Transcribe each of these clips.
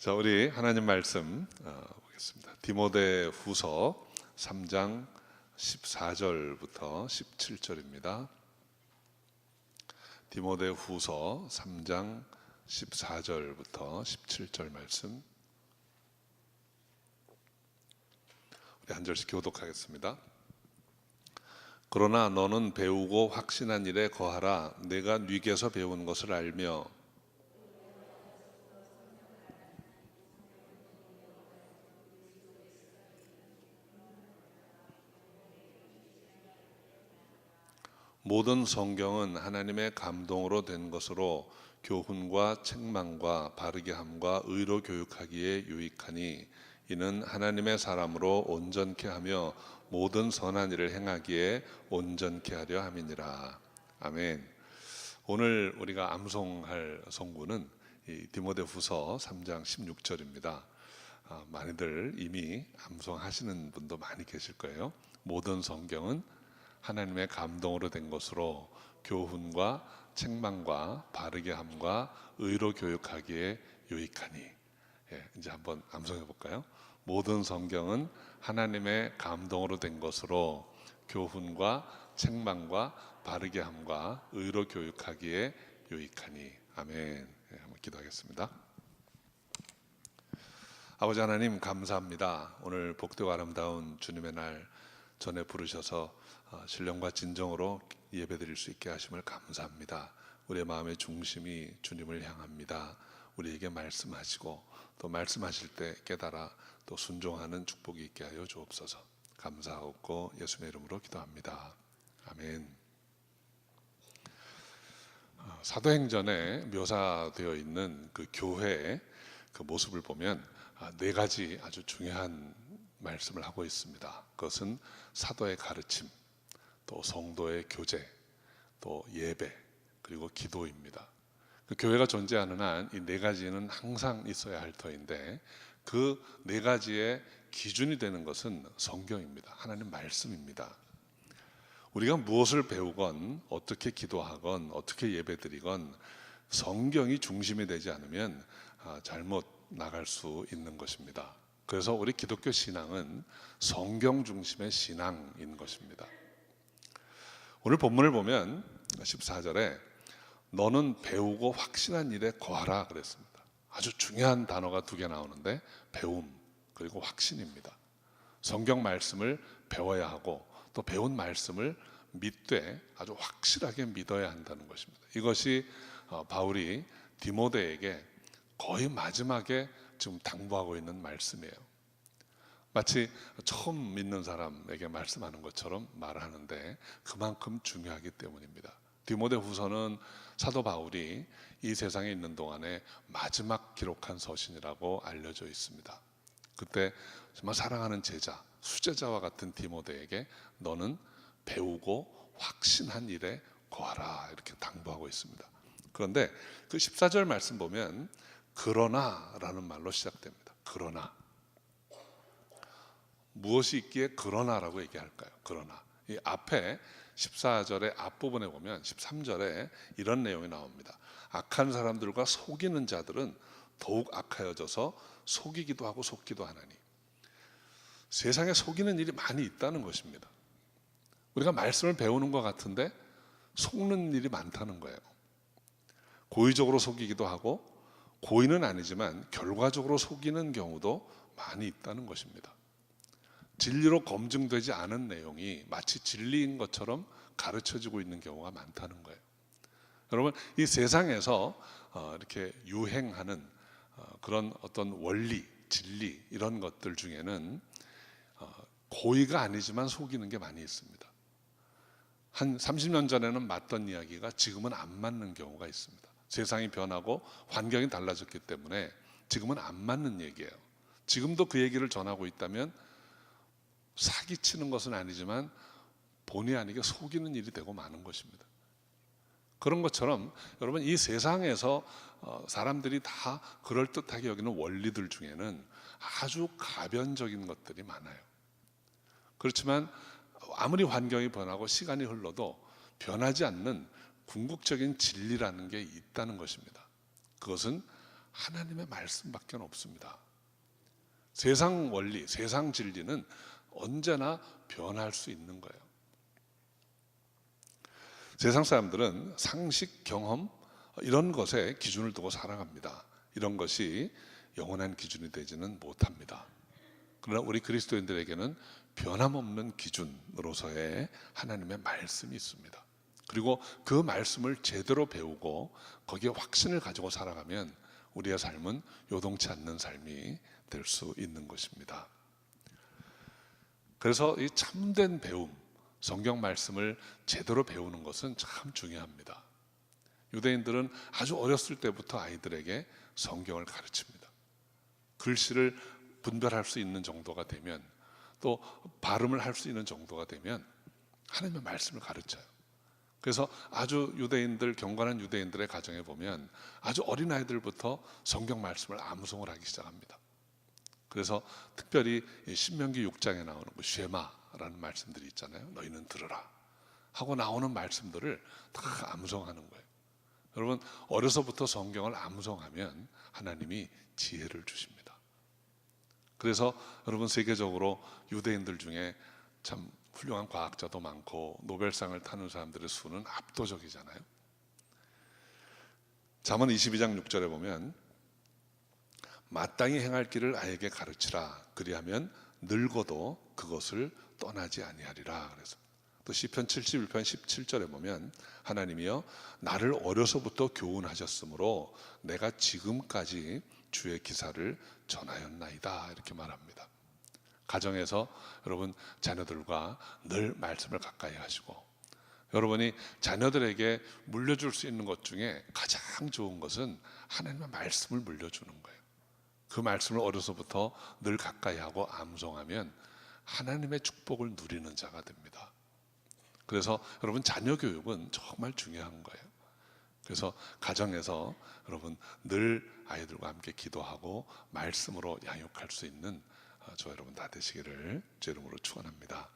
자, 우리 하나님 말씀 보겠습니다. 디모데 후서 3장 14절부터 17절입니다. 디모데 후서 3장 14절부터 17절 말씀, 우리 한 절씩 교독하겠습니다. 그러나 너는 배우고 확신한 일에 거하라. 내가 네게서 배운 것을 알며 모든 성경은 하나님의 감동으로 된 것으로 교훈과 책망과 바르게 함과 의로 교육하기에 유익하니 이는 하나님의 사람으로 온전케 하며 모든 선한 일을 행하기에 온전케 하려 함이니라. 아멘. 오늘 우리가 암송할 성구는 이 디모데후서 3장 16절입니다. 많이들 이미 암송하시는 분도 많이 계실 거예요. 모든 성경은 하나님의 감동으로 된 것으로 교훈과 책망과 바르게 함과 의로 교육하기에 유익하니. 이제 한번 암송해 볼까요? 모든 성경은 하나님의 감동으로 된 것으로 교훈과 책망과 바르게 함과 의로 교육하기에 유익하니. 아멘. 한번 기도하겠습니다. 아버지 하나님, 감사합니다. 오늘 복되고 아름다운 주님의 날 전에 부르셔서 신령과 진정으로 예배드릴 수 있게 하심을 감사합니다. 우리의 마음의 중심이 주님을 향합니다. 우리에게 말씀하시고 또 말씀하실 때 깨달아 또 순종하는 축복이 있게 하여 주옵소서. 감사하옵고 예수님의 이름으로 기도합니다. 아멘. 사도행전에 묘사되어 있는 그 교회의 그 모습을 보면 네 가지 아주 중요한 말씀을 하고 있습니다. 그것은 사도의 가르침, 또 성도의 교제, 또 예배, 그리고 기도입니다. 그 교회가 존재하는 한 이 네 가지는 항상 있어야 할 터인데 그 네 가지의 기준이 되는 것은 성경입니다. 하나님 말씀입니다. 우리가 무엇을 배우건 어떻게 기도하건 어떻게 예배드리건 성경이 중심이 되지 않으면 잘못 나갈 수 있는 것입니다. 그래서 우리 기독교 신앙은 성경 중심의 신앙인 것입니다. 오늘 본문을 보면 14절에 너는 배우고 확신한 일에 거하라 그랬습니다. 아주 중요한 단어가 두 개 나오는데 배움 그리고 확신입니다. 성경 말씀을 배워야 하고 또 배운 말씀을 믿되 아주 확실하게 믿어야 한다는 것입니다. 이것이 바울이 디모데에게 거의 마지막에 지금 당부하고 있는 말씀이에요. 마치 처음 믿는 사람에게 말씀하는 것처럼 말하는데 그만큼 중요하기 때문입니다. 디모데후서는 사도 바울이 이 세상에 있는 동안에 마지막 기록한 서신이라고 알려져 있습니다. 그때 정말 사랑하는 제자, 수제자와 같은 디모데에게 너는 배우고 확신한 일에 거하라 이렇게 당부하고 있습니다. 그런데 그 14절 말씀 보면 그러나라는 말로 시작됩니다. 그러나. 무엇이 있기에 그러나라고 얘기할까요? 그러나. 이 앞에 14절의 앞부분에 보면 13절에 이런 내용이 나옵니다. 악한 사람들과 속이는 자들은 더욱 악하여져서 속이기도 하고 속기도 하나니. 세상에 속이는 일이 많이 있다는 것입니다. 우리가 말씀을 배우는 것 같은데 속는 일이 많다는 거예요. 고의적으로 속이기도 하고 고의는 아니지만 결과적으로 속이는 경우도 많이 있다는 것입니다. 진리로 검증되지 않은 내용이 마치 진리인 것처럼 가르쳐지고 있는 경우가 많다는 거예요. 여러분, 이 세상에서 이렇게 유행하는 그런 어떤 원리, 진리 이런 것들 중에는 고의가 아니지만 속이는 게 많이 있습니다. 한 30년 전에는 맞던 이야기가 지금은 안 맞는 경우가 있습니다. 세상이 변하고 환경이 달라졌기 때문에 지금은 안 맞는 얘기예요. 지금도 그 얘기를 전하고 있다면 사기치는 것은 아니지만 본의 아니게 속이는 일이 되고 마는 것입니다. 그런 것처럼 여러분, 이 세상에서 사람들이 다 그럴듯하게 여기는 원리들 중에는 아주 가변적인 것들이 많아요. 그렇지만 아무리 환경이 변하고 시간이 흘러도 변하지 않는 궁극적인 진리라는 게 있다는 것입니다. 그것은 하나님의 말씀밖에 없습니다. 세상 원리, 세상 진리는 언제나 변할 수 있는 거예요. 세상 사람들은 상식, 경험 이런 것에 기준을 두고 살아갑니다. 이런 것이 영원한 기준이 되지는 못합니다. 그러나 우리 그리스도인들에게는 변함없는 기준으로서의 하나님의 말씀이 있습니다. 그리고 그 말씀을 제대로 배우고 거기에 확신을 가지고 살아가면 우리의 삶은 요동치 않는 삶이 될 수 있는 것입니다. 그래서 이 참된 배움, 성경 말씀을 제대로 배우는 것은 참 중요합니다. 유대인들은 아주 어렸을 때부터 아이들에게 성경을 가르칩니다. 글씨를 분별할 수 있는 정도가 되면, 또 발음을 할 수 있는 정도가 되면 하나님의 말씀을 가르쳐요. 그래서 아주 유대인들, 경건한 유대인들의 가정에 보면 아주 어린 아이들부터 성경 말씀을 암송을 하기 시작합니다. 그래서 특별히 신명기 6장에 나오는 그 쉐마라는 말씀들이 있잖아요. 너희는 들으라 하고 나오는 말씀들을 다 암송하는 거예요. 여러분, 어려서부터 성경을 암송하면 하나님이 지혜를 주십니다. 그래서 여러분, 세계적으로 유대인들 중에 참 훌륭한 과학자도 많고 노벨상을 타는 사람들의 수는 압도적이잖아요. 잠언 22장 6절에 보면 마땅히 행할 길을 아이에게 가르치라. 그리하면 늙어도 그것을 떠나지 아니하리라. 그래서 또 시편 71편 17절에 보면 하나님이여 나를 어려서부터 교훈하셨으므로 내가 지금까지 주의 기사를 전하였나이다. 이렇게 말합니다. 가정에서 여러분 자녀들과 늘 말씀을 가까이 하시고, 여러분이 자녀들에게 물려줄 수 있는 것 중에 가장 좋은 것은 하나님의 말씀을 물려주는 거예요. 그 말씀을 어려서부터 늘 가까이 하고 암송하면 하나님의 축복을 누리는 자가 됩니다. 그래서 여러분 자녀 교육은 정말 중요한 거예요. 그래서 가정에서 여러분 늘 아이들과 함께 기도하고 말씀으로 양육할 수 있는 저 여러분 다 되시기를 제 이름으로 축원합니다.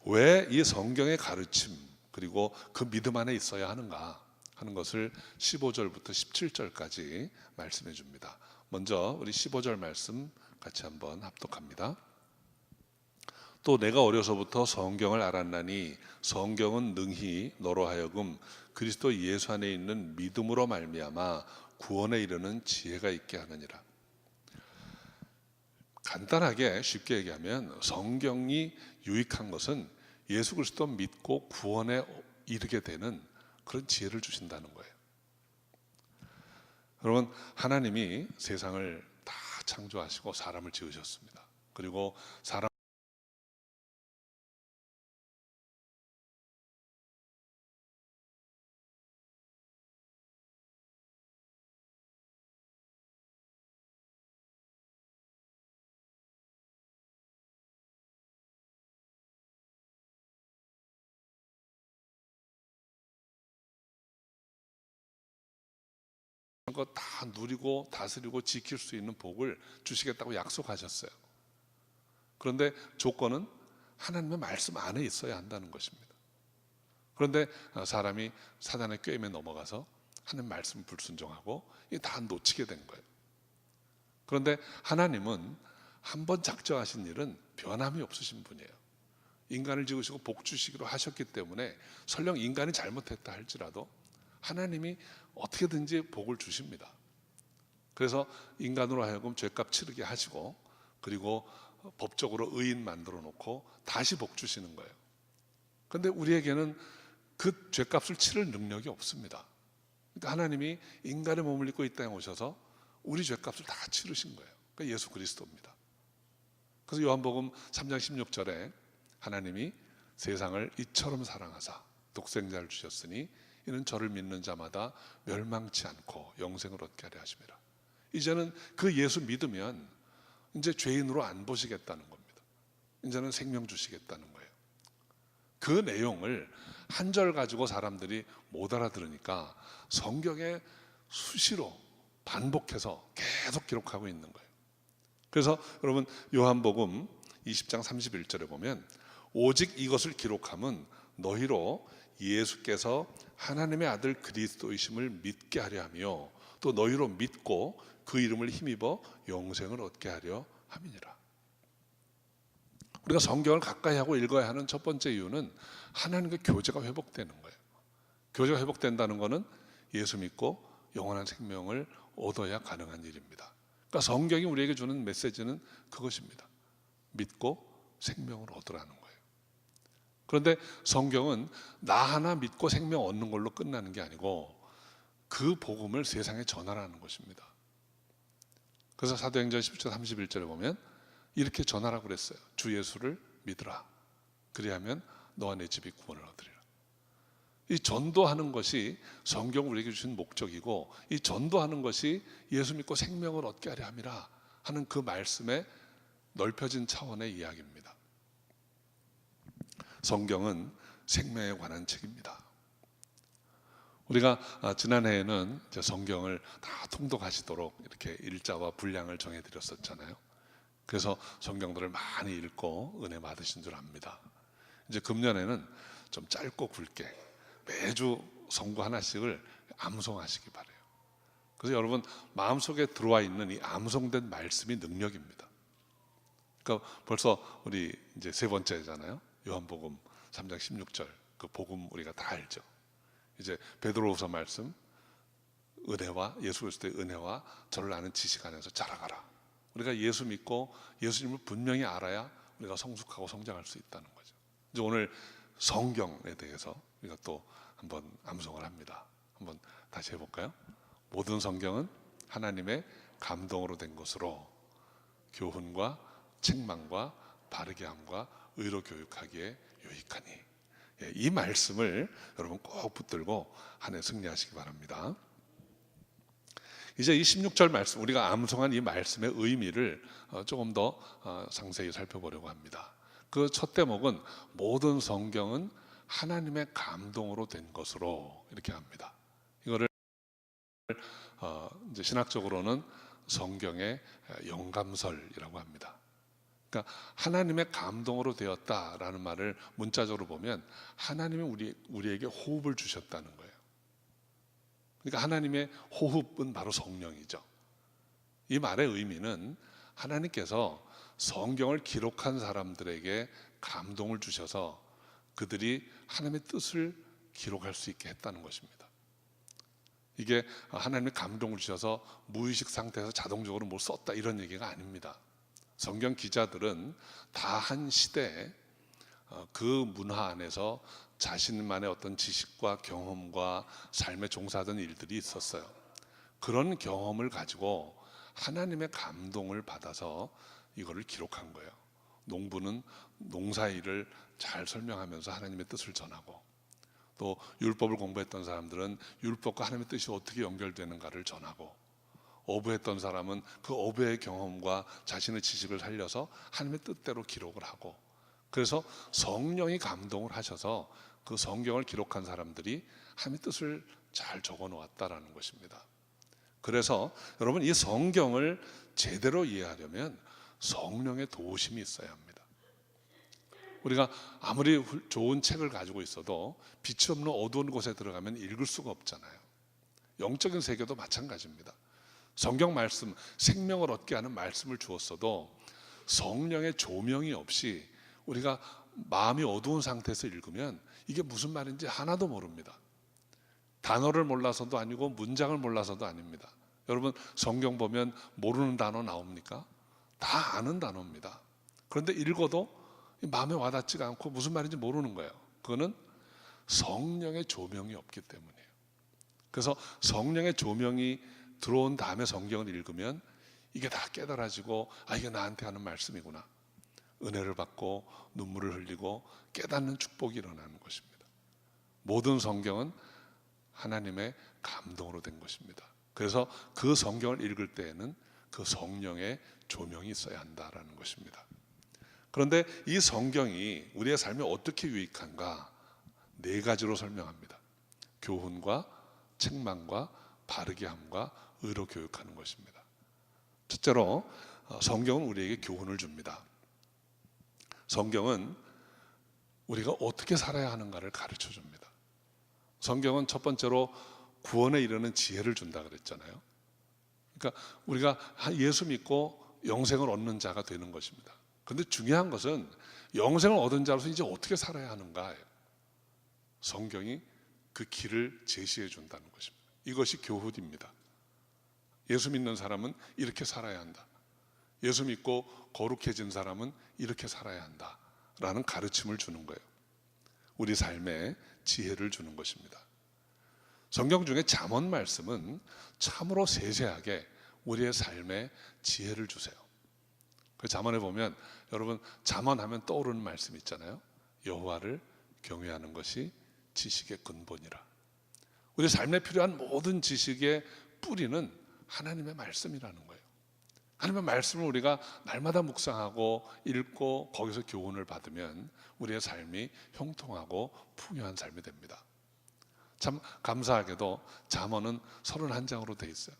왜 이 성경의 가르침 그리고 그 믿음 안에 있어야 하는가 하는 것을 15절부터 17절까지 말씀해 줍니다. 먼저 우리 15절 말씀 같이 한번 합독합니다. 또 내가 어려서부터 성경을 알았나니 성경은 능히 너로 하여금 그리스도 예수 안에 있는 믿음으로 말미암아 구원에 이르는 지혜가 있게 하느니라. 간단하게 쉽게 얘기하면 성경이 유익한 것은 예수 그리스도 믿고 구원에 이르게 되는 그런 지혜를 주신다는 거예요. 여러분, 하나님이 세상을 다 창조하시고 사람을 지으셨습니다. 그리고 사람 거 다 누리고 다스리고 지킬 수 있는 복을 주시겠다고 약속하셨어요. 그런데 조건은 하나님의 말씀 안에 있어야 한다는 것입니다. 그런데 사람이 사단의 꾀임에 넘어가서 하나님 말씀 불순종하고 이게 다 놓치게 된 거예요. 그런데 하나님은 한번 작정하신 일은 변함이 없으신 분이에요. 인간을 지으시고 복 주시기로 하셨기 때문에 설령 인간이 잘못했다 할지라도 하나님이 어떻게든지 복을 주십니다. 그래서 인간으로 하여금 죄값 치르게 하시고, 그리고 법적으로 의인 만들어 놓고 다시 복 주시는 거예요. 그런데 우리에게는 그 죄값을 치를 능력이 없습니다. 그러니까 하나님이 인간의 몸을 입고 이 땅에 오셔서 우리 죄값을 다 치르신 거예요. 그러니까 예수 그리스도입니다. 그래서 요한복음 3장 16절에 하나님이 세상을 이처럼 사랑하사 독생자를 주셨으니 이는 저를 믿는 자마다 멸망치 않고 영생을 얻게 하려 하심이라. 이제는 그 예수 믿으면 이제 죄인으로 안 보시겠다는 겁니다. 이제는 생명 주시겠다는 거예요. 그 내용을 한 절 가지고 사람들이 못 알아들으니까 성경에 수시로 반복해서 계속 기록하고 있는 거예요. 그래서 여러분 요한복음 20장 31절에 보면 오직 이것을 기록함은 너희로 예수께서 하나님의 아들 그리스도이심을 믿게 하려 하며 또 너희로 믿고 그 이름을 힘입어 영생을 얻게 하려 함이니라. 우리가 성경을 가까이 하고 읽어야 하는 첫 번째 이유는 하나님과 교제가 회복되는 거예요. 교제가 회복된다는 것은 예수 믿고 영원한 생명을 얻어야 가능한 일입니다. 그러니까 성경이 우리에게 주는 메시지는 그것입니다. 믿고 생명을 얻으라는 거예요. 그런데 성경은 나 하나 믿고 생명 얻는 걸로 끝나는 게 아니고 그 복음을 세상에 전하라는 것입니다. 그래서 사도행전 10절 31절에 보면 이렇게 전하라고 그랬어요. 주 예수를 믿으라. 그리하면 너와 내 집이 구원을 얻으리라. 이 전도하는 것이 성경 우리에게 주신 목적이고, 이 전도하는 것이 예수 믿고 생명을 얻게 하려 함이라 하는 그 말씀의 넓혀진 차원의 이야기입니다. 성경은 생명에 관한 책입니다. 우리가 지난해에는 이제 성경을 다 통독하시도록 이렇게 일자와 분량을 정해드렸었잖아요. 그래서 성경들을 많이 읽고 은혜 받으신 줄 압니다. 이제 금년에는 좀 짧고 굵게 매주 성구 하나씩을 암송하시기 바래요. 그래서 여러분 마음속에 들어와 있는 이 암송된 말씀이 능력입니다. 그러니까 벌써 우리 이제 세 번째잖아요. 요한복음 3장 16절 그 복음 우리가 다 알죠. 이제 베드로후서 말씀 은혜와 예수 그리스도의 은혜와 저를 아는 지식 안에서 자라가라. 우리가 예수 믿고 예수님을 분명히 알아야 우리가 성숙하고 성장할 수 있다는 거죠. 이제 오늘 성경에 대해서 우리가 또 한번 암송을 합니다. 한번 다시 해볼까요? 모든 성경은 하나님의 감동으로 된 것으로 교훈과 책망과 바르게 함과 의로 교육하기에 유익하니. 이 말씀을 여러분 꼭 붙들고 한 해 승리하시기 바랍니다. 이제 이 16절 말씀, 우리가 암송한 이 말씀의 의미를 조금 더 상세히 살펴보려고 합니다. 그 첫 대목은 모든 성경은 하나님의 감동으로 된 것으로 이렇게 합니다. 이거를 이제 신학적으로는 성경의 영감설이라고 합니다. 그러니까 하나님의 감동으로 되었다라는 말을 문자적으로 보면 하나님이 우리에게 호흡을 주셨다는 거예요. 그러니까 하나님의 호흡은 바로 성령이죠. 이 말의 의미는 하나님께서 성경을 기록한 사람들에게 감동을 주셔서 그들이 하나님의 뜻을 기록할 수 있게 했다는 것입니다. 이게 하나님의 감동을 주셔서 무의식 상태에서 자동적으로 뭘 썼다 이런 얘기가 아닙니다. 성경 기자들은 다 한 시대에 그 문화 안에서 자신만의 어떤 지식과 경험과 삶에 종사하던 일들이 있었어요. 그런 경험을 가지고 하나님의 감동을 받아서 이거를 기록한 거예요. 농부는 농사일을 잘 설명하면서 하나님의 뜻을 전하고, 또 율법을 공부했던 사람들은 율법과 하나님의 뜻이 어떻게 연결되는가를 전하고, 어부했던 사람은 그 어부의 경험과 자신의 지식을 살려서 하나님의 뜻대로 기록을 하고, 그래서 성령이 감동을 하셔서 그 성경을 기록한 사람들이 하나님의 뜻을 잘 적어 놓았다라는 것입니다. 그래서 여러분 이 성경을 제대로 이해하려면 성령의 도우심이 있어야 합니다. 우리가 아무리 좋은 책을 가지고 있어도 빛이 없는 어두운 곳에 들어가면 읽을 수가 없잖아요. 영적인 세계도 마찬가지입니다. 성경 말씀, 생명을 얻게 하는 말씀을 주었어도 성령의 조명이 없이 우리가 마음이 어두운 상태에서 읽으면 이게 무슨 말인지 하나도 모릅니다. 단어를 몰라서도 아니고 문장을 몰라서도 아닙니다. 여러분 성경 보면 모르는 단어 나옵니까? 다 아는 단어입니다. 그런데 읽어도 마음에 와닿지가 않고 무슨 말인지 모르는 거예요. 그거는 성령의 조명이 없기 때문이에요. 그래서 성령의 조명이 들어온 다음에 성경을 읽으면 이게 다 깨달아지고, 아 이게 나한테 하는 말씀이구나. 은혜를 받고 눈물을 흘리고 깨닫는 축복이 일어나는 것입니다. 모든 성경은 하나님의 감동으로 된 것입니다. 그래서 그 성경을 읽을 때에는 그 성령의 조명이 있어야 한다라는 것입니다. 그런데 이 성경이 우리의 삶에 어떻게 유익한가? 4가지로 설명합니다. 교훈과 책망과 바르게 함과 의로 교육하는 것입니다. 첫째로 성경은 우리에게 교훈을 줍니다. 성경은 우리가 어떻게 살아야 하는가를 가르쳐 줍니다. 성경은 첫 번째로 구원에 이르는 지혜를 준다 그랬잖아요. 그러니까 우리가 예수 믿고 영생을 얻는 자가 되는 것입니다. 그런데 중요한 것은 영생을 얻은 자로서 이제 어떻게 살아야 하는가예요. 성경이 그 길을 제시해 준다는 것입니다. 이것이 교훈입니다. 예수 믿는 사람은 이렇게 살아야 한다. 예수 믿고 거룩해진 사람은 이렇게 살아야 한다 라는 가르침을 주는 거예요. 우리 삶에 지혜를 주는 것입니다. 성경 중에 잠언 말씀은 참으로 세세하게 우리의 삶에 지혜를 주세요. 그 잠언에 보면 여러분 잠언하면 떠오르는 말씀 있잖아요. 여호와를 경외하는 것이 지식의 근본이라. 우리 삶에 필요한 모든 지식의 뿌리는 하나님의 말씀이라는 거예요. 하나님의 말씀을 우리가 날마다 묵상하고 읽고 거기서 교훈을 받으면 우리의 삶이 형통하고 풍요한 삶이 됩니다. 참 감사하게도 잠언은 31장으로 되어 있어요.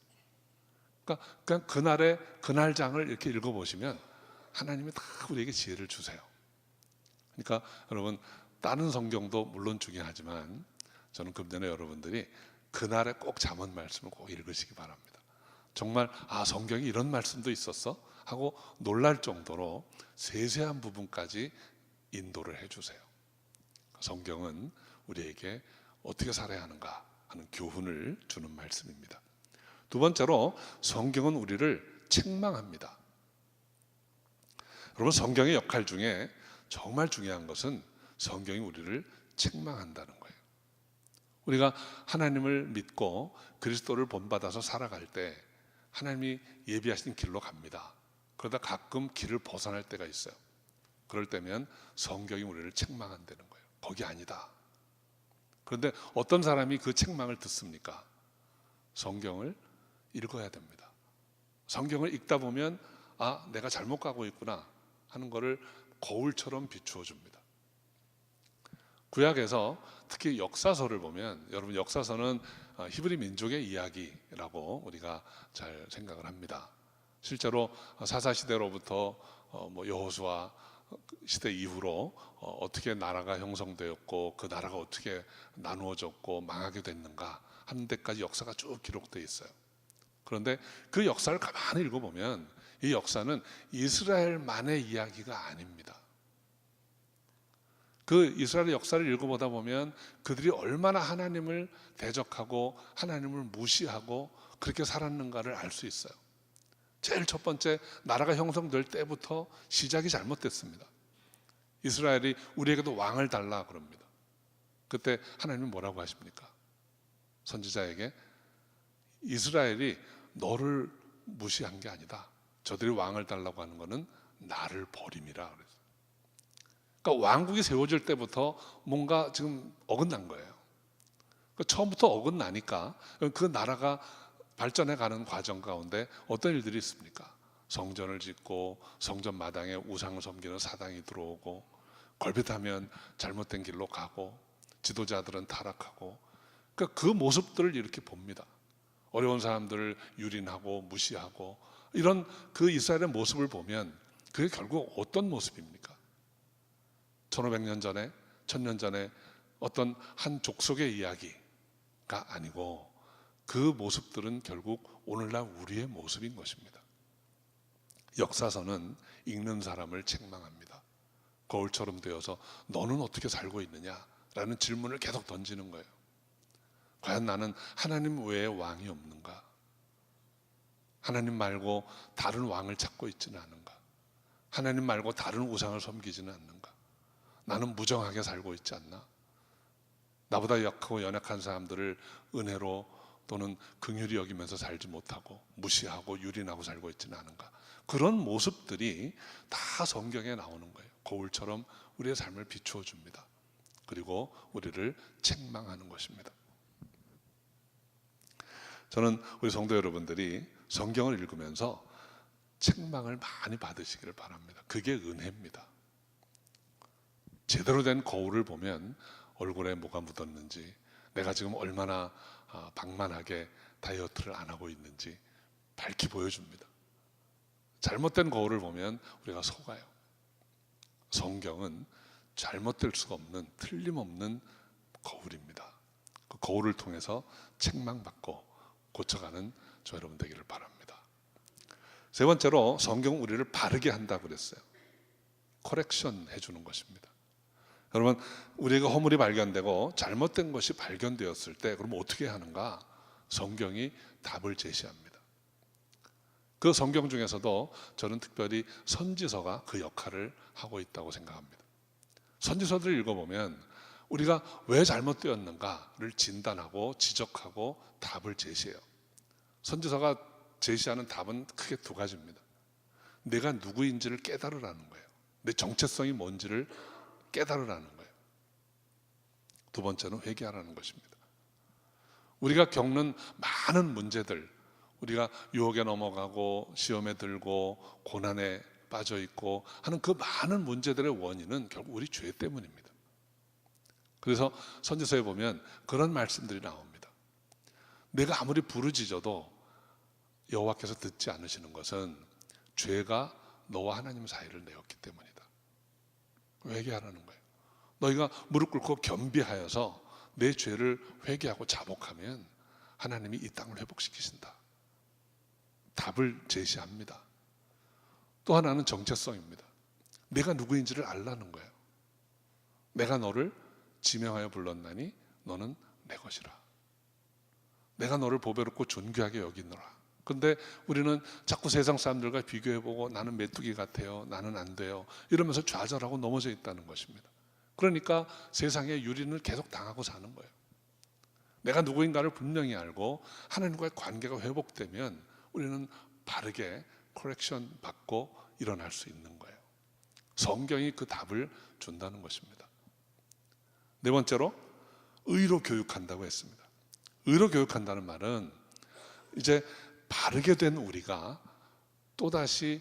그러니까 그날의 그날장을 이렇게 읽어보시면 하나님이 다 우리에게 지혜를 주세요. 그러니까 여러분 다른 성경도 물론 중요하지만 저는 금전에 여러분들이 그날에 꼭 잠언 말씀을 꼭 읽으시기 바랍니다. 정말 성경에 이런 말씀도 있었어? 하고 놀랄 정도로 세세한 부분까지 인도를 해주세요. 성경은 우리에게 어떻게 살아야 하는가 하는 교훈을 주는 말씀입니다. 두 번째로 성경은 우리를 책망합니다. 여러분 성경의 역할 중에 정말 중요한 것은 성경이 우리를 책망한다는 거예요. 우리가 하나님을 믿고 그리스도를 본받아서 살아갈 때 하나님이 예비하신 길로 갑니다. 그러다 가끔 길을 벗어날 때가 있어요. 그럴 때면 성경이 우리를 책망한다는 거예요. 거기 아니다. 그런데 어떤 사람이 그 책망을 듣습니까? 성경을 읽어야 됩니다. 성경을 읽다 보면 내가 잘못 가고 있구나 하는 것을 거울처럼 비추어 줍니다. 구약에서 특히 역사서를 보면 여러분 역사서는 히브리 민족의 이야기라고 우리가 잘 생각을 합니다. 실제로 사사시대로부터 여호수아 시대 이후로 어떻게 나라가 형성되었고 그 나라가 어떻게 나누어졌고 망하게 됐는가 하는 데까지 역사가 쭉 기록되어 있어요. 그런데 그 역사를 가만히 읽어보면 이 역사는 이스라엘만의 이야기가 아닙니다. 그 이스라엘의 역사를 읽어보다 보면 그들이 얼마나 하나님을 대적하고 하나님을 무시하고 그렇게 살았는가를 알 수 있어요. 제일 첫 번째 나라가 형성될 때부터 시작이 잘못됐습니다. 이스라엘이 우리에게도 왕을 달라 그럽니다. 그때 하나님은 뭐라고 하십니까? 선지자에게 이스라엘이 너를 무시한 게 아니다. 저들이 왕을 달라고 하는 것은 나를 버림이라 그랬어요. 그러니까 왕국이 세워질 때부터 뭔가 지금 어긋난 거예요. 그러니까 처음부터 어긋나니까 그 나라가 발전해 가는 과정 가운데 어떤 일들이 있습니까? 성전을 짓고 성전 마당에 우상을 섬기는 사당이 들어오고 걸핏하면 잘못된 길로 가고 지도자들은 타락하고 그러니까 그 모습들을 이렇게 봅니다. 어려운 사람들을 유린하고 무시하고 이런 그 이스라엘의 모습을 보면 그게 결국 어떤 모습입니까? 1500년 전에 1000년 전에 어떤 한 족속의 이야기가 아니고 그 모습들은 결국 오늘날 우리의 모습인 것입니다. 역사서는 읽는 사람을 책망합니다. 거울처럼 되어서 너는 어떻게 살고 있느냐라는 질문을 계속 던지는 거예요. 과연 나는 하나님 외에 왕이 없는가? 하나님 말고 다른 왕을 찾고 있지는 않은가? 하나님 말고 다른 우상을 섬기지는 않는가? 나는 무정하게 살고 있지 않나? 나보다 약하고 연약한 사람들을 은혜로 또는 긍휼히 여기면서 살지 못하고 무시하고 유린하고 살고 있지는 않은가? 그런 모습들이 다 성경에 나오는 거예요. 거울처럼 우리의 삶을 비추어 줍니다. 그리고 우리를 책망하는 것입니다. 저는 우리 성도 여러분들이 성경을 읽으면서 책망을 많이 받으시기를 바랍니다. 그게 은혜입니다. 제대로 된 거울을 보면 얼굴에 뭐가 묻었는지, 내가 지금 얼마나 방만하게 다이어트를 안 하고 있는지 밝히 보여줍니다. 잘못된 거울을 보면 우리가 속아요. 성경은 잘못될 수가 없는 틀림없는 거울입니다. 그 거울을 통해서 책망받고 고쳐가는 저 여러분 되기를 바랍니다. 세 번째로 성경 우리를 바르게 한다고 그랬어요. 커렉션 해주는 것입니다. 여러분, 우리가 허물이 발견되고 잘못된 것이 발견되었을 때 그럼 어떻게 하는가? 성경이 답을 제시합니다. 그 성경 중에서도 저는 특별히 선지서가 그 역할을 하고 있다고 생각합니다. 선지서들을 읽어보면 우리가 왜 잘못되었는가를 진단하고 지적하고 답을 제시해요. 선지서가 제시하는 답은 크게 두 가지입니다. 내가 누구인지를 깨달으라는 거예요. 내 정체성이 뭔지를 깨달으라는 거예요. 두 번째는 회개하라는 것입니다. 우리가 겪는 많은 문제들, 우리가 유혹에 넘어가고 시험에 들고 고난에 빠져 있고 하는 그 많은 문제들의 원인은 결국 우리 죄 때문입니다. 그래서 선지서에 보면 그런 말씀들이 나옵니다. 내가 아무리 부르짖어도 여호와께서 듣지 않으시는 것은 죄가 너와 하나님 사이를 내었기 때문이다. 회개하라는 거예요. 너희가 무릎 꿇고 겸비하여서 내 죄를 회개하고 자복하면 하나님이 이 땅을 회복시키신다. 답을 제시합니다. 또 하나는 정체성입니다. 내가 누구인지를 알라는 거예요. 내가 너를 지명하여 불렀나니 너는 내 것이라. 내가 너를 보배롭고 존귀하게 여기노라. 근데 우리는 자꾸 세상 사람들과 비교해보고 나는 메뚜기 같아요, 나는 안 돼요 이러면서 좌절하고 넘어져 있다는 것입니다. 그러니까 세상의 유린을 계속 당하고 사는 거예요. 내가 누구인가를 분명히 알고 하나님과의 관계가 회복되면 우리는 바르게 커렉션 받고 일어날 수 있는 거예요. 성경이 그 답을 준다는 것입니다. 네 번째로 의로 교육한다고 했습니다. 의로 교육한다는 말은 이제 바르게 된 우리가 또다시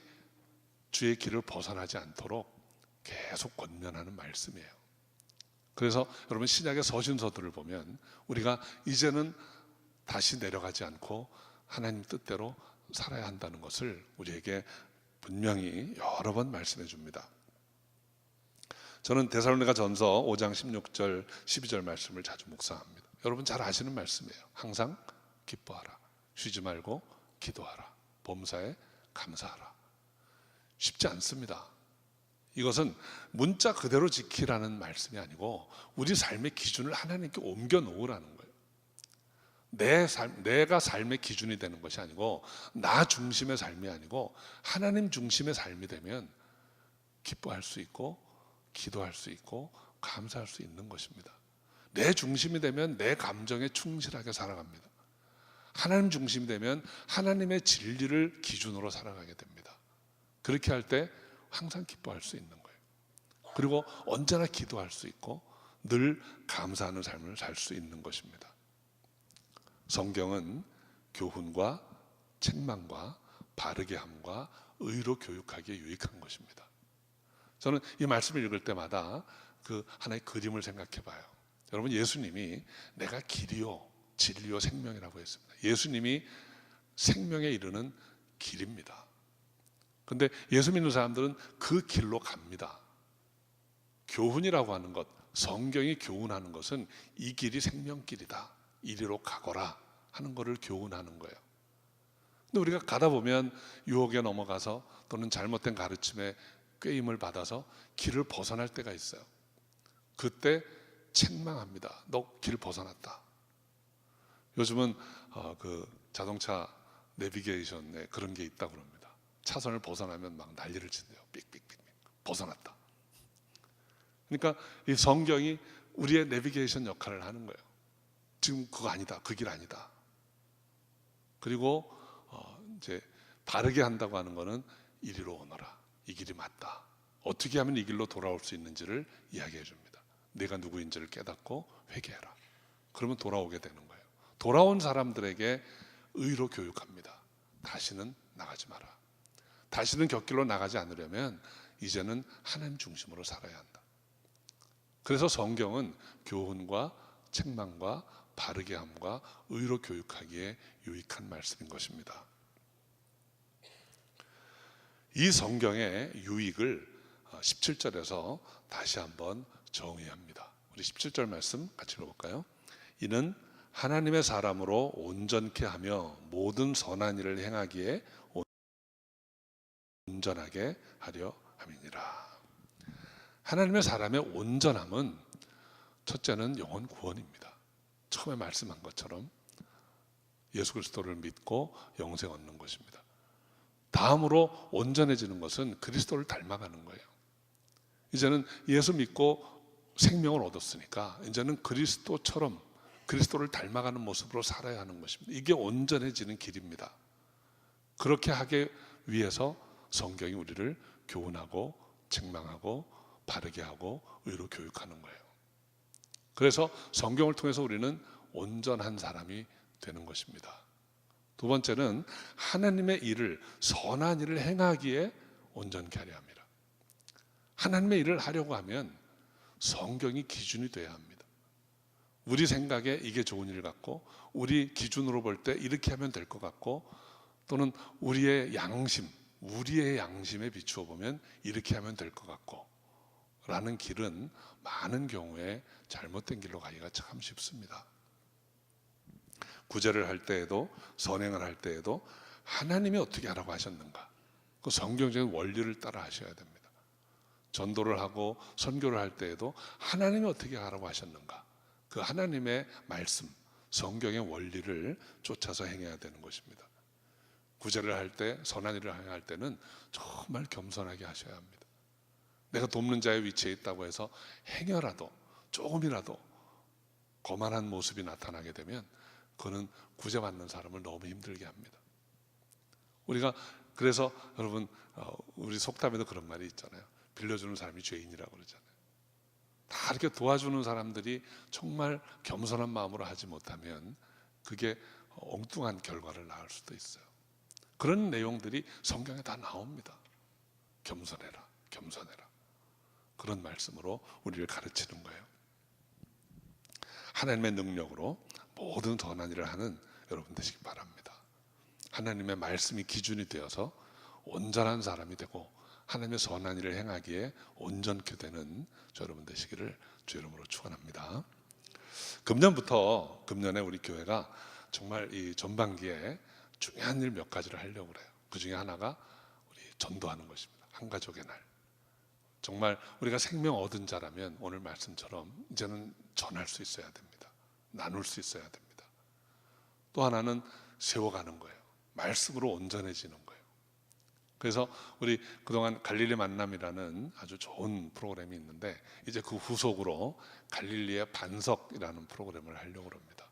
주의 길을 벗어나지 않도록 계속 권면하는 말씀이에요. 그래서 여러분 신약의 서신서들을 보면 우리가 이제는 다시 내려가지 않고 하나님 뜻대로 살아야 한다는 것을 우리에게 분명히 여러 번 말씀해 줍니다. 저는 데살로니가 전서 5장 16절 12절 말씀을 자주 묵상합니다. 여러분 잘 아시는 말씀이에요. 항상 기뻐하라, 쉬지 말고 기도하라, 범사에 감사하라. 쉽지 않습니다. 이것은 문자 그대로 지키라는 말씀이 아니고 우리 삶의 기준을 하나님께 옮겨 놓으라는 거예요. 내가 삶의 기준이 되는 것이 아니고 나 중심의 삶이 아니고 하나님 중심의 삶이 되면 기뻐할 수 있고 기도할 수 있고 감사할 수 있는 것입니다. 내 중심이 되면 내 감정에 충실하게 살아갑니다. 하나님 중심이 되면 하나님의 진리를 기준으로 살아가게 됩니다. 그렇게 할 때 항상 기뻐할 수 있는 거예요. 그리고 언제나 기도할 수 있고 늘 감사하는 삶을 살 수 있는 것입니다. 성경은 교훈과 책망과 바르게 함과 의로 교육하기에 유익한 것입니다. 저는 이 말씀을 읽을 때마다 그 하나의 그림을 생각해 봐요. 여러분 예수님이 내가 길이요 진리요 생명이라고 했습니다. 예수님이 생명에 이르는 길입니다. 근데 예수 믿는 사람들은 그 길로 갑니다. 교훈이라고 하는 것, 성경이 교훈하는 것은 이 길이 생명길이다, 이리로 가거라 하는 것을 교훈하는 거예요. 근데 우리가 가다 보면 유혹에 넘어가서 또는 잘못된 가르침에 꾀임을 받아서 길을 벗어날 때가 있어요. 그때 책망합니다. 너 길 벗어났다. 요즘은 그 자동차 내비게이션에 그런 게 있다고 그럽니다. 차선을 벗어나면 막 난리를 친대요. 삑삑삑 벗어났다. 그러니까 이 성경이 우리의 내비게이션 역할을 하는 거예요. 지금 그거 아니다, 그 길 아니다. 그리고 이제 바르게 한다고 하는 거는 이리로 오너라, 이 길이 맞다. 어떻게 하면 이 길로 돌아올 수 있는지를 이야기해 줍니다. 내가 누구인지를 깨닫고 회개해라. 그러면 돌아오게 되는 거예요. 돌아온 사람들에게 의로 교육합니다. 다시는 나가지 마라. 다시는 곁길로 나가지 않으려면 이제는 하나님 중심으로 살아야 한다. 그래서 성경은 교훈과 책망과 바르게 함과 의로 교육하기에 유익한 말씀인 것입니다. 이 성경의 유익을 17절에서 다시 한번 정의합니다. 우리 17절 말씀 같이 읽어볼까요? 이는 하나님의 사람으로 온전케 하며 모든 선한 일을 행하기에 온전하게 하려 함이니라. 하나님의 사람의 온전함은 첫째는 영혼 구원입니다. 처음에 말씀한 것처럼 예수 그리스도를 믿고 영생 얻는 것입니다. 다음으로 온전해지는 것은 그리스도를 닮아가는 거예요. 이제는 예수 믿고 생명을 얻었으니까 이제는 그리스도처럼 그리스도를 닮아가는 모습으로 살아야 하는 것입니다. 이게 온전해지는 길입니다. 그렇게 하기 위해서 성경이 우리를 교훈하고 책망하고 바르게 하고 의로 교육하는 거예요. 그래서 성경을 통해서 우리는 온전한 사람이 되는 것입니다. 두 번째는 하나님의 일을, 선한 일을 행하기에 온전케 하려 합니다. 하나님의 일을 하려고 하면 성경이 기준이 돼야 합니다. 우리 생각에 이게 좋은 일 같고, 우리 기준으로 볼 때 이렇게 하면 될 것 같고, 또는 우리의 양심에 비추어 보면 이렇게 하면 될 것 같고 라는 길은 많은 경우에 잘못된 길로 가기가 참 쉽습니다. 구제를 할 때에도, 선행을 할 때에도 하나님이 어떻게 하라고 하셨는가, 그 성경적인 원리를 따라 하셔야 됩니다. 전도를 하고 선교를 할 때에도 하나님이 어떻게 하라고 하셨는가, 그 하나님의 말씀, 성경의 원리를 쫓아서 행해야 되는 것입니다. 구제를 할 때, 선한 일을 행할 때는 정말 겸손하게 하셔야 합니다. 내가 돕는 자의 위치에 있다고 해서 행여라도 조금이라도 거만한 모습이 나타나게 되면 그거는 구제받는 사람을 너무 힘들게 합니다. 우리가 그래서 여러분, 우리 속담에도 그런 말이 있잖아요. 빌려주는 사람이 죄인이라고 그러잖아요. 다 이렇게 도와주는 사람들이 정말 겸손한 마음으로 하지 못하면 그게 엉뚱한 결과를 낳을 수도 있어요. 그런 내용들이 성경에 다 나옵니다. 겸손해라, 겸손해라. 그런 말씀으로 우리를 가르치는 거예요. 하나님의 능력으로 모든 선한 일을 하는 여러분 되시기 바랍니다. 하나님의 말씀이 기준이 되어서 온전한 사람이 되고 하나님의 선한 일을 행하기에 온전케 되는 저 여러분 되시기를 주 이름으로 축원합니다. 금년에 우리 교회가 정말 이 전반기에 중요한 일 몇 가지를 하려고 그래요. 그 중에 하나가 우리 전도하는 것입니다. 한 가족의 날. 정말 우리가 생명 얻은 자라면 오늘 말씀처럼 이제는 전할 수 있어야 됩니다. 나눌 수 있어야 됩니다. 또 하나는 세워가는 거예요. 말씀으로 온전해지는 거예요. 그래서 우리 그동안 갈릴리 만남이라는 아주 좋은 프로그램이 있는데 이제 그 후속으로 갈릴리의 반석이라는 프로그램을 하려고 합니다.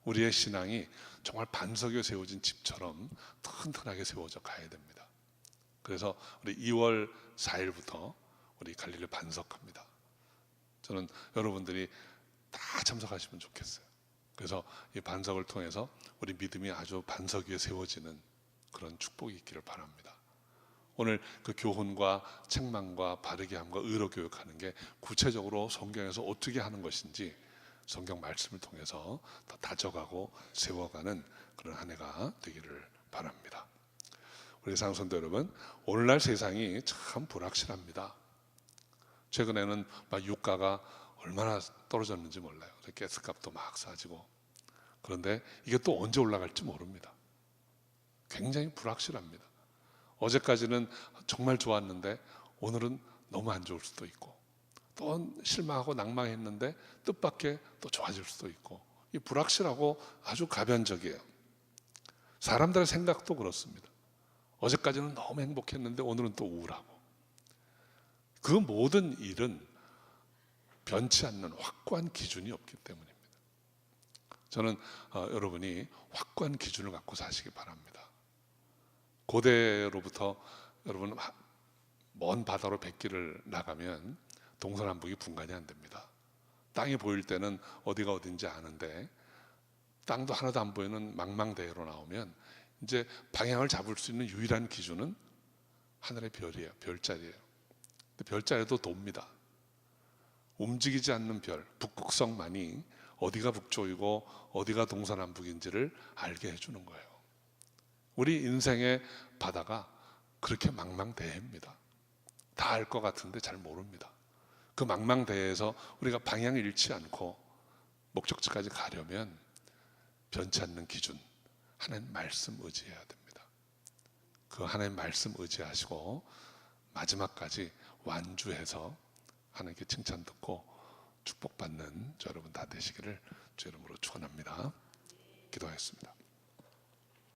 우리의 신앙이 정말 반석 위에 세워진 집처럼 튼튼하게 세워져 가야 됩니다. 그래서 우리 2월 4일부터 우리 갈릴리 반석합니다. 저는 여러분들이 다 참석하시면 좋겠어요. 그래서 이 반석을 통해서 우리 믿음이 아주 반석 위에 세워지는 그런 축복이 있기를 바랍니다. 오늘 그 교훈과 책망과 바르게 함과 의로 교육하는 게 구체적으로 성경에서 어떻게 하는 것인지 성경 말씀을 통해서 더 다져가고 세워가는 그런 한 해가 되기를 바랍니다. 우리 사랑성도 여러분, 오늘날 세상이 참 불확실합니다. 최근에는 막 유가가 얼마나 떨어졌는지 몰라요. 가스값도 막 싸지고. 그런데 이게 또 언제 올라갈지 모릅니다. 굉장히 불확실합니다. 어제까지는 정말 좋았는데 오늘은 너무 안 좋을 수도 있고, 또 실망하고 낭망했는데 뜻밖의 또 좋아질 수도 있고, 이 불확실하고 아주 가변적이에요. 사람들의 생각도 그렇습니다. 어제까지는 너무 행복했는데 오늘은 또 우울하고. 그 모든 일은 변치 않는 확고한 기준이 없기 때문입니다. 저는 여러분이 확고한 기준을 갖고 사시기 바랍니다. 고대로부터 여러분 먼 바다로 백기를 나가면 동서남북이 분간이 안 됩니다. 땅이 보일 때는 어디가 어딘지 아는데 땅도 하나도 안 보이는 망망대해로 나오면 이제 방향을 잡을 수 있는 유일한 기준은 하늘의 별이에요. 별자리예요. 근데 별자리도 돕니다. 움직이지 않는 별, 북극성만이 어디가 북쪽이고 어디가 동서남북인지를 알게 해주는 거예요. 우리 인생의 바다가 그렇게 망망대해입니다. 다 알 것 같은데 잘 모릅니다. 그 망망대해에서 우리가 방향을 잃지 않고 목적지까지 가려면 변치 않는 기준, 하나님 말씀 의지해야 됩니다. 그 하나님 말씀 의지하시고 마지막까지 완주해서 하나님께 칭찬 듣고 축복받는 저 여러분 다 되시기를 주 이름으로 축원합니다. 기도하겠습니다.